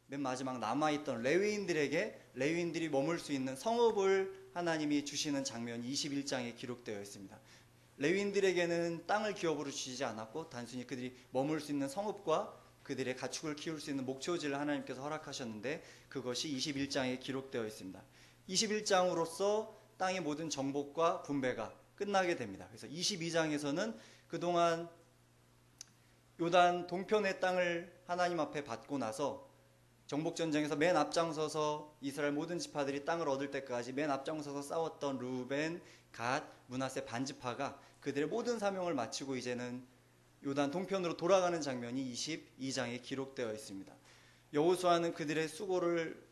맨 마지막 남아있던 레위인들이 머물 수 있는 성읍을 하나님이 주시는 장면이 21장에 기록되어 있습니다. 레위인들에게는 땅을 기업으로 주시지 않았고 단순히 그들이 머물 수 있는 성읍과 그들의 가축을 키울 수 있는 목초지를 하나님께서 허락하셨는데 그것이 21장에 기록되어 있습니다. 21장으로서 땅의 모든 정복과 분배가 끝나게 됩니다. 그래서 22장에서는 그동안 요단 동편의 땅을 하나님 앞에 받고 나서 정복전쟁에서 맨 앞장서서 이스라엘 모든 지파들이 땅을 얻을 때까지 맨 앞장서서 싸웠던 루벤, 갓, 므낫세 반지파가 그들의 모든 사명을 마치고 이제는 요단 동편으로 돌아가는 장면이 22장에 기록되어 있습니다. 여호수아는 그들의 수고를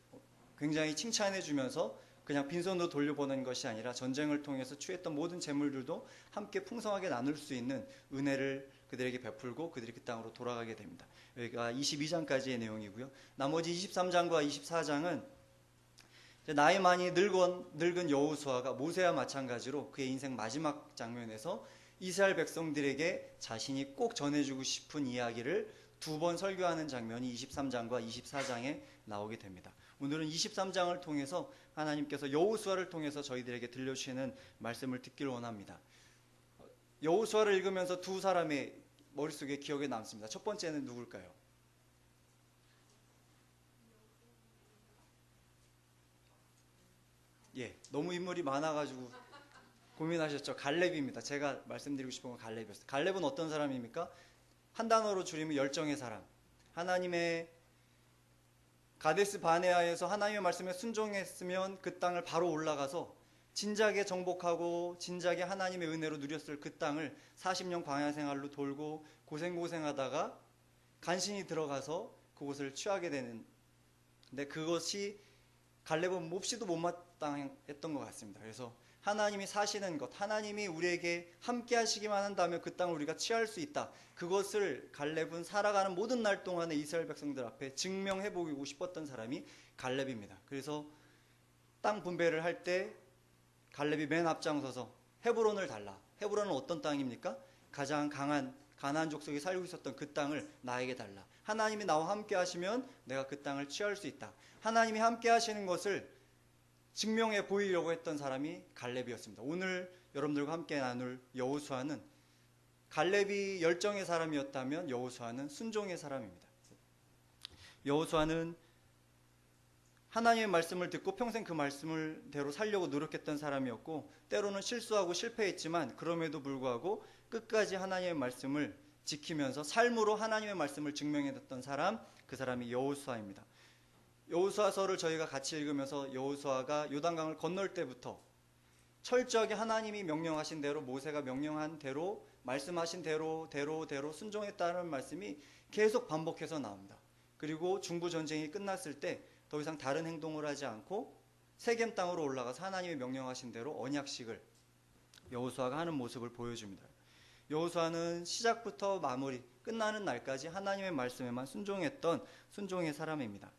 굉장히 칭찬해 주면서 그냥 빈손으로 돌려보낸 것이 아니라 전쟁을 통해서 취했던 모든 재물들도 함께 풍성하게 나눌 수 있는 은혜를 그들에게 베풀고 그들이 그 땅으로 돌아가게 됩니다. 여기가 22장까지의 내용이고요. 나머지 23장과 24장은 나이 많이 늙은 여호수아가 모세와 마찬가지로 그의 인생 마지막 장면에서 이스라엘 백성들에게 자신이 꼭 전해주고 싶은 이야기를 두 번 설교하는 장면이 23장과 24장에 나오게 됩니다. 오늘은 23장을 통해서 하나님께서 여호수아를 통해서 저희들에게 들려주시는 말씀을 듣기를 원합니다. 여호수아를 읽으면서 두 사람의 머릿속에 기억에 남습니다. 첫 번째는 누굴까요? 예, 너무 인물이 많아가지고 고민하셨죠. 갈렙입니다. 제가 말씀드리고 싶은 건 갈렙이었어요. 갈렙은 어떤 사람입니까? 한 단어로 줄이면 열정의 사람. 하나님의 가데스 바네아에서 하나님의 말씀에 순종했으면 그 땅을 바로 올라가서 진작에 정복하고 진작에 하나님의 은혜로 누렸을 그 땅을 40년 광야 생활로 돌고 고생하다가 간신히 들어가서 그곳을 취하게 되는, 근데 그것이 갈렙은 몹시도 못마땅했던 것 같습니다. 그래서 하나님이 사시는 것, 하나님이 우리에게 함께 하시기만 한다면 그 땅을 우리가 취할 수 있다. 그것을 갈렙은 살아가는 모든 날 동안에 이스라엘 백성들 앞에 증명해 보이고 싶었던 사람이 갈렙입니다. 그래서 땅 분배를 할 때 갈렙이 맨 앞장서서 헤브론을 달라. 헤브론은 어떤 땅입니까? 가장 강한 가나안 족속이 살고 있었던 그 땅을 나에게 달라. 하나님이 나와 함께 하시면 내가 그 땅을 취할 수 있다. 하나님이 함께 하시는 것을 증명해 보이려고 했던 사람이 갈렙이었습니다. 오늘 여러분들과 함께 나눌 여호수아는 갈렙이 열정의 사람이었다면 여호수아는 순종의 사람입니다. 여호수아는 하나님의 말씀을 듣고 평생 그 말씀대로 살려고 노력했던 사람이었고 때로는 실수하고 실패했지만 그럼에도 불구하고 끝까지 하나님의 말씀을 지키면서 삶으로 하나님의 말씀을 증명해냈던 사람, 그 사람이 여호수아입니다. 여호수아서를 저희가 같이 읽으면서 여호수아가 요단강을 건널 때부터 철저하게 하나님이 명령하신 대로 모세가 명령한 대로 말씀하신 대로 순종했다는 말씀이 계속 반복해서 나옵니다. 그리고 중부 전쟁이 끝났을 때 더 이상 다른 행동을 하지 않고 세겜 땅으로 올라가서 하나님이 명령하신 대로 언약식을 여호수아가 하는 모습을 보여줍니다. 여호수아는 시작부터 마무리, 끝나는 날까지 하나님의 말씀에만 순종했던 순종의 사람입니다.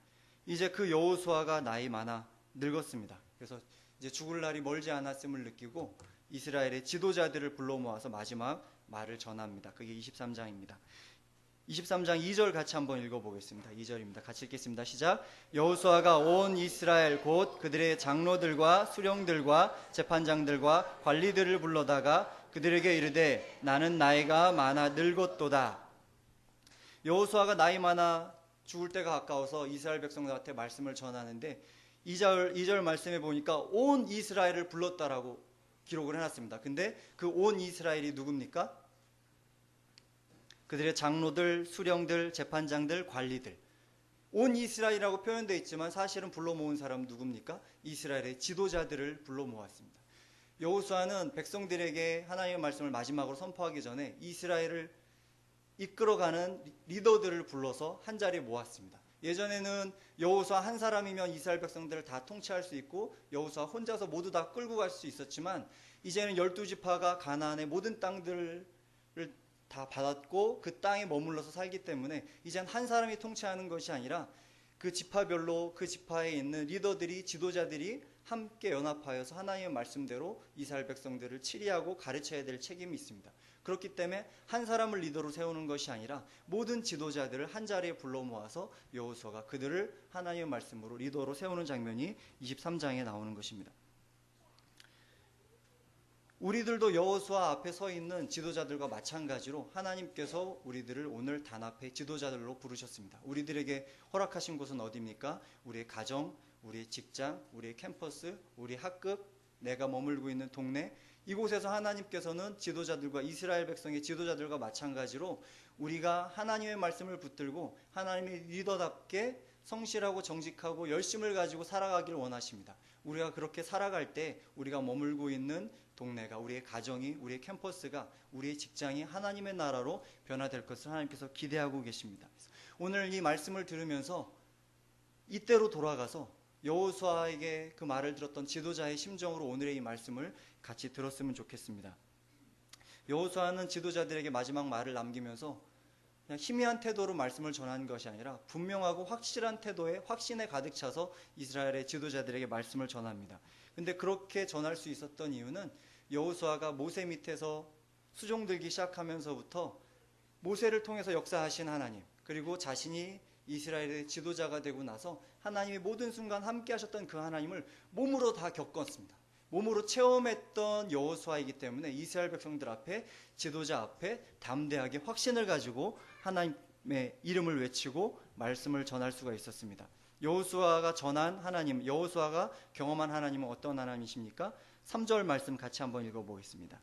이제 그 여호수아가 나이 많아 늙었습니다. 그래서 이제 죽을 날이 멀지 않았음을 느끼고 이스라엘의 지도자들을 불러 모아서 마지막 말을 전합니다. 그게 23장입니다. 23장 2절 같이 한번 읽어보겠습니다. 2절입니다. 같이 읽겠습니다. 시작. 여호수아가 온 이스라엘 곧 그들의 장로들과 수령들과 재판장들과 관리들을 불러다가 그들에게 이르되 나는 나이가 많아 늙었도다. 여호수아가 나이 많아 죽을 때가 가까워서 이스라엘 백성들한테 말씀을 전하는데 2절 말씀에 보니까 온 이스라엘을 불렀다라고 기록을 해놨습니다. 근데 그 온 이스라엘이 누굽니까? 그들의 장로들, 수령들, 재판장들, 관리들. 온 이스라엘이라고 표현되어 있지만 사실은 불러 모은 사람 누굽니까? 이스라엘의 지도자들을 불러 모았습니다. 여호수아는 백성들에게 하나님의 말씀을 마지막으로 선포하기 전에 이스라엘을 이끌어가는 리더들을 불러서 한 자리에 모았습니다. 예전에는 여호수아 한 사람이면 이스라엘 백성들을 다 통치할 수 있고 여호수아 혼자서 모두 다 끌고 갈 수 있었지만 이제는 12지파가 가나안의 모든 땅들을 다 받았고 그 땅에 머물러서 살기 때문에 이젠 한 사람이 통치하는 것이 아니라 그 지파별로 그 지파에 있는 리더들이, 지도자들이 함께 연합하여서 하나님의 말씀대로 이스라엘 백성들을 치리하고 가르쳐야 될 책임이 있습니다. 그렇기 때문에 한 사람을 리더로 세우는 것이 아니라 모든 지도자들을 한 자리에 불러 모아서 여호수아가 그들을 하나님의 말씀으로 리더로 세우는 장면이 23장에 나오는 것입니다. 우리들도 여호수아 앞에 서 있는 지도자들과 마찬가지로 하나님께서 우리들을 오늘 단합회 지도자들로 부르셨습니다. 우리들에게 허락하신 곳은 어디입니까? 우리의 가정, 우리의 직장, 우리의 캠퍼스, 우리 학급, 내가 머물고 있는 동네, 이곳에서 하나님께서는 지도자들과 이스라엘 백성의 지도자들과 마찬가지로 우리가 하나님의 말씀을 붙들고 하나님의 리더답게 성실하고 정직하고 열심을 가지고 살아가기를 원하십니다. 우리가 그렇게 살아갈 때 우리가 머물고 있는 동네가, 우리의 가정이, 우리의 캠퍼스가, 우리의 직장이 하나님의 나라로 변화될 것을 하나님께서 기대하고 계십니다. 오늘 이 말씀을 들으면서 이때로 돌아가서 여호수아에게 그 말을 들었던 지도자의 심정으로 오늘의 이 말씀을 같이 들었으면 좋겠습니다. 여호수아는 지도자들에게 마지막 말을 남기면서 그냥 희미한 태도로 말씀을 전하는 것이 아니라 분명하고 확실한 태도에 확신에 가득 차서 이스라엘의 지도자들에게 말씀을 전합니다. 근데 그렇게 전할 수 있었던 이유는 여호수아가 모세 밑에서 수종 들기 시작하면서부터 모세를 통해서 역사하신 하나님, 그리고 자신이 이스라엘의 지도자가 되고 나서 하나님이 모든 순간 함께 하셨던 그 하나님을 몸으로 다 겪었습니다. 몸으로 체험했던 여호수아이기 때문에 이스라엘 백성들 앞에, 지도자 앞에 담대하게 확신을 가지고 하나님의 이름을 외치고 말씀을 전할 수가 있었습니다. 여호수아가 전한 하나님, 여호수아가 경험한 하나님은 어떤 하나님이십니까? 3절 말씀 같이 한번 읽어보겠습니다.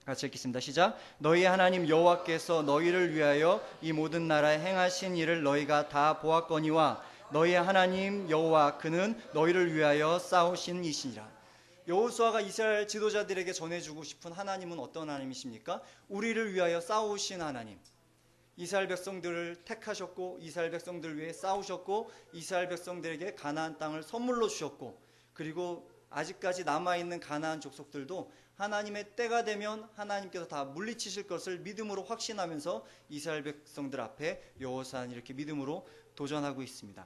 같이 읽겠습니다. 시작. 너희 하나님 여호와께서 너희를 위하여 이 모든 나라에 행하신 일을 너희가 다 보았거니와 너희 하나님 여호와 그는 너희를 위하여 싸우신 이시니라. 여호수아가 이스라엘 지도자들에게 전해주고 싶은 하나님은 어떤 하나님이십니까? 우리를 위하여 싸우신 하나님. 이스라엘 백성들을 택하셨고 이스라엘 백성들을 위해 싸우셨고 이스라엘 백성들에게 가나안 땅을 선물로 주셨고, 그리고 아직까지 남아있는 가나안 족속들도 하나님의 때가 되면 하나님께서 다 물리치실 것을 믿음으로 확신하면서 이스라엘 백성들 앞에 여호수아는 이렇게 믿음으로 도전하고 있습니다.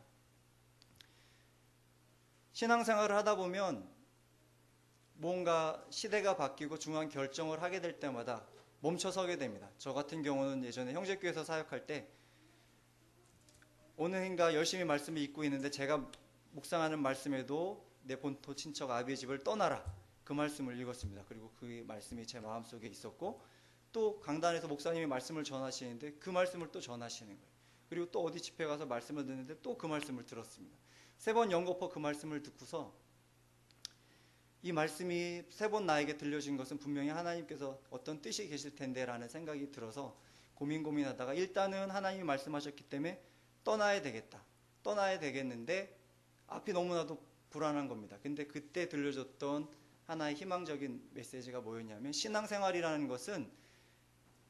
신앙생활을 하다 보면 뭔가 시대가 바뀌고 중요한 결정을 하게 될 때마다 멈춰서게 됩니다. 저 같은 경우는 예전에 형제교회에서 사역할 때 어느 해인가 열심히 말씀을 읽고 있는데 제가 묵상하는 말씀에도 내 본토 친척 아비의 집을 떠나라, 그 말씀을 읽었습니다. 그리고 그 말씀이 제 마음속에 있었고, 또 강단에서 목사님이 말씀을 전하시는데 그 말씀을 또 전하시는 거예요. 그리고 또 어디 집회 가서 말씀을 듣는데 또 그 말씀을 들었습니다. 3번 연거푸 그 말씀을 듣고서 이 말씀이 3번 나에게 들려진 것은 분명히 하나님께서 어떤 뜻이 계실 텐데 라는 생각이 들어서 고민하다가 일단은 하나님이 말씀하셨기 때문에 떠나야 되겠다, 떠나야 되겠는데 앞이 너무나도 불안한 겁니다. 근데 그때 들려줬던 하나의 희망적인 메시지가 뭐였냐면, 신앙생활이라는 것은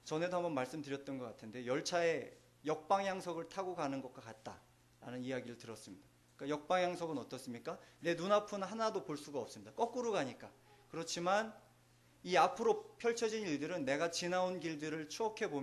전에도 한번 말씀드렸던 것 같은데 열차의 역방향석을 타고 가는 것과 같다라는 이야기를 들었습니다. 그러니까 역방향석은 어떻습니까? 내 눈앞은 하나도 볼 수가 없습니다. 거꾸로 가니까. 그렇지만 이 앞으로 펼쳐진 일들은 내가 지나온 길들을 추억해 보면